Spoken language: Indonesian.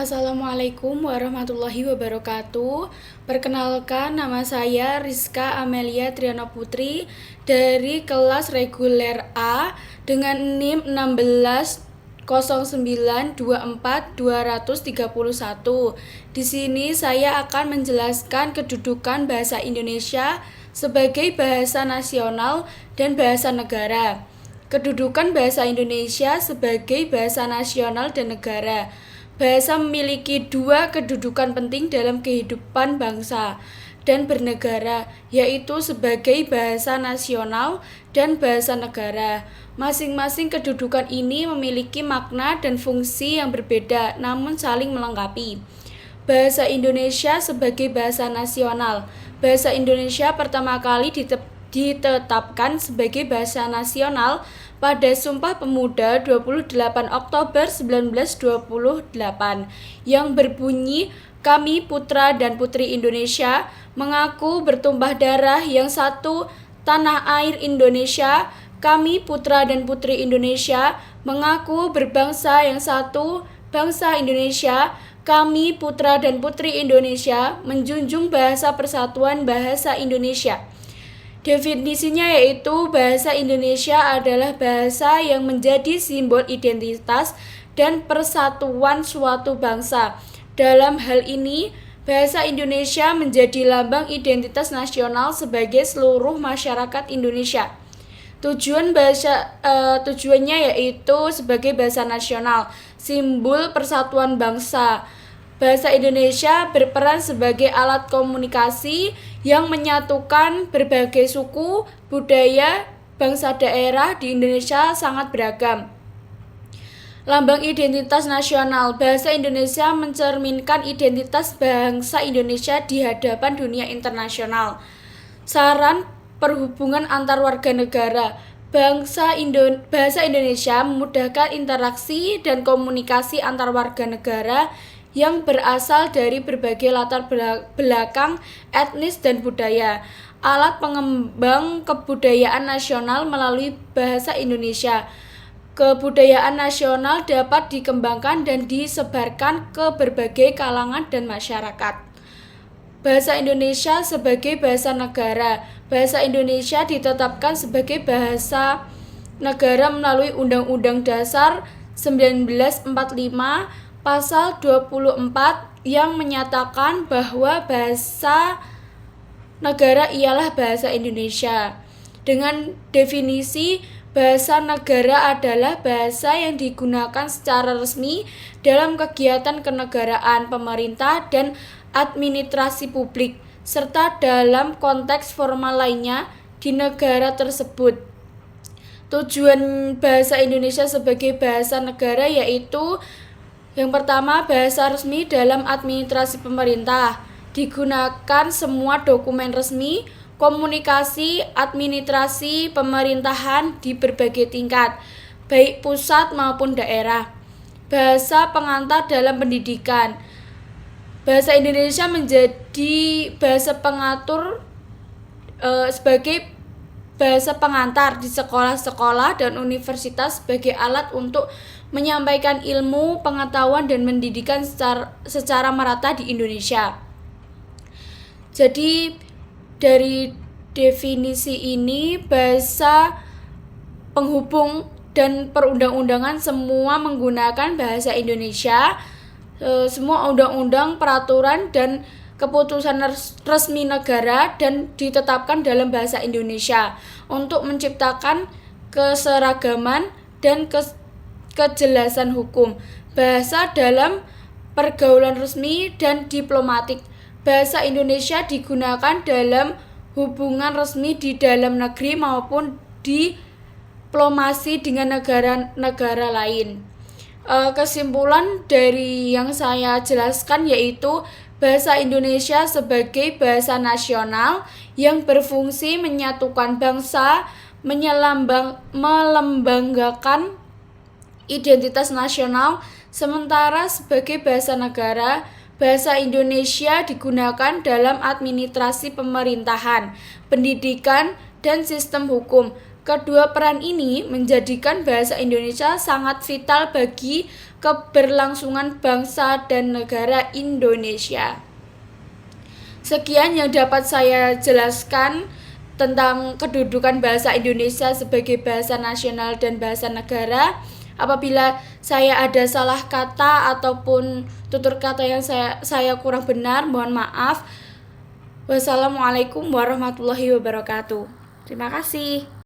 Assalamualaikum warahmatullahi wabarakatuh. Perkenalkan, nama saya Rizka Amelia Triana Putri dari kelas reguler A dengan NIM 16 0924 231. Di sini saya akan menjelaskan kedudukan bahasa Indonesia sebagai bahasa nasional dan bahasa negara. Kedudukan bahasa Indonesia sebagai bahasa nasional dan negara. Bahasa memiliki dua kedudukan penting dalam kehidupan bangsa dan bernegara, yaitu sebagai bahasa nasional dan bahasa negara. Masing-masing kedudukan ini memiliki makna dan fungsi yang berbeda, namun saling melengkapi. Bahasa Indonesia sebagai bahasa nasional. Bahasa Indonesia pertama kali ditetapkan sebagai bahasa nasional pada Sumpah Pemuda 28 Oktober 1928 yang berbunyi, "Kami putra dan putri Indonesia mengaku bertumpah darah yang satu tanah air Indonesia. Kami putra dan putri Indonesia mengaku berbangsa yang satu bangsa Indonesia. Kami putra dan putri Indonesia menjunjung bahasa persatuan bahasa Indonesia." Definisinya yaitu bahasa Indonesia adalah bahasa yang menjadi simbol identitas dan persatuan suatu bangsa. Dalam hal ini, bahasa Indonesia menjadi lambang identitas nasional sebagai seluruh masyarakat Indonesia. Tujuannya yaitu sebagai bahasa nasional, simbol persatuan bangsa. Bahasa Indonesia berperan sebagai alat komunikasi yang menyatukan berbagai suku, budaya, bangsa daerah di Indonesia sangat beragam. Lambang identitas nasional. Bahasa Indonesia mencerminkan identitas bangsa Indonesia di hadapan dunia internasional. Saran perhubungan antar warga negara. Bahasa Indonesia memudahkan interaksi dan komunikasi antar warga negara yang berasal dari berbagai latar belakang etnis dan budaya. Alat pengembang kebudayaan nasional melalui bahasa Indonesia. Kebudayaan nasional dapat dikembangkan dan disebarkan ke berbagai kalangan dan masyarakat. Bahasa Indonesia sebagai bahasa negara. Bahasa Indonesia ditetapkan sebagai bahasa negara melalui Undang-Undang Dasar 1945 Pasal 24 yang menyatakan bahwa bahasa negara ialah bahasa Indonesia. Dengan definisi, bahasa negara adalah bahasa yang digunakan secara resmi dalam kegiatan kenegaraan, pemerintah, dan administrasi publik, serta dalam konteks formal lainnya di negara tersebut. Tujuan bahasa Indonesia sebagai bahasa negara yaitu yang pertama, bahasa resmi dalam administrasi pemerintah. Digunakan semua dokumen resmi, komunikasi, administrasi, pemerintahan di berbagai tingkat, baik pusat maupun daerah. Bahasa pengantar dalam pendidikan. Bahasa Indonesia menjadi bahasa pengatur sebagai bahasa pengantar di sekolah-sekolah dan universitas sebagai alat untuk menyampaikan ilmu, pengetahuan, dan pendidikan secara merata di Indonesia. Jadi dari definisi ini, bahasa penghubung dan perundang-undangan semua menggunakan bahasa Indonesia. Semua undang-undang, peraturan, dan keputusan resmi negara dan ditetapkan dalam bahasa Indonesia untuk menciptakan keseragaman dan kejelasan hukum. Bahasa dalam pergaulan resmi dan diplomatik. Bahasa Indonesia digunakan dalam hubungan resmi di dalam negeri maupun diplomasi dengan negara-negara lain. Kesimpulan dari yang saya jelaskan yaitu bahasa Indonesia sebagai bahasa nasional yang berfungsi menyatukan bangsa, melembanggakan identitas nasional, sementara sebagai bahasa negara, bahasa Indonesia digunakan dalam administrasi pemerintahan, pendidikan, dan sistem hukum. Kedua peran ini menjadikan bahasa Indonesia sangat vital bagi keberlangsungan bangsa dan negara Indonesia. Sekian yang dapat saya jelaskan tentang kedudukan bahasa Indonesia sebagai bahasa nasional dan bahasa negara. Apabila saya ada salah kata ataupun tutur kata yang saya kurang benar, mohon maaf. Wassalamualaikum warahmatullahi wabarakatuh. Terima kasih.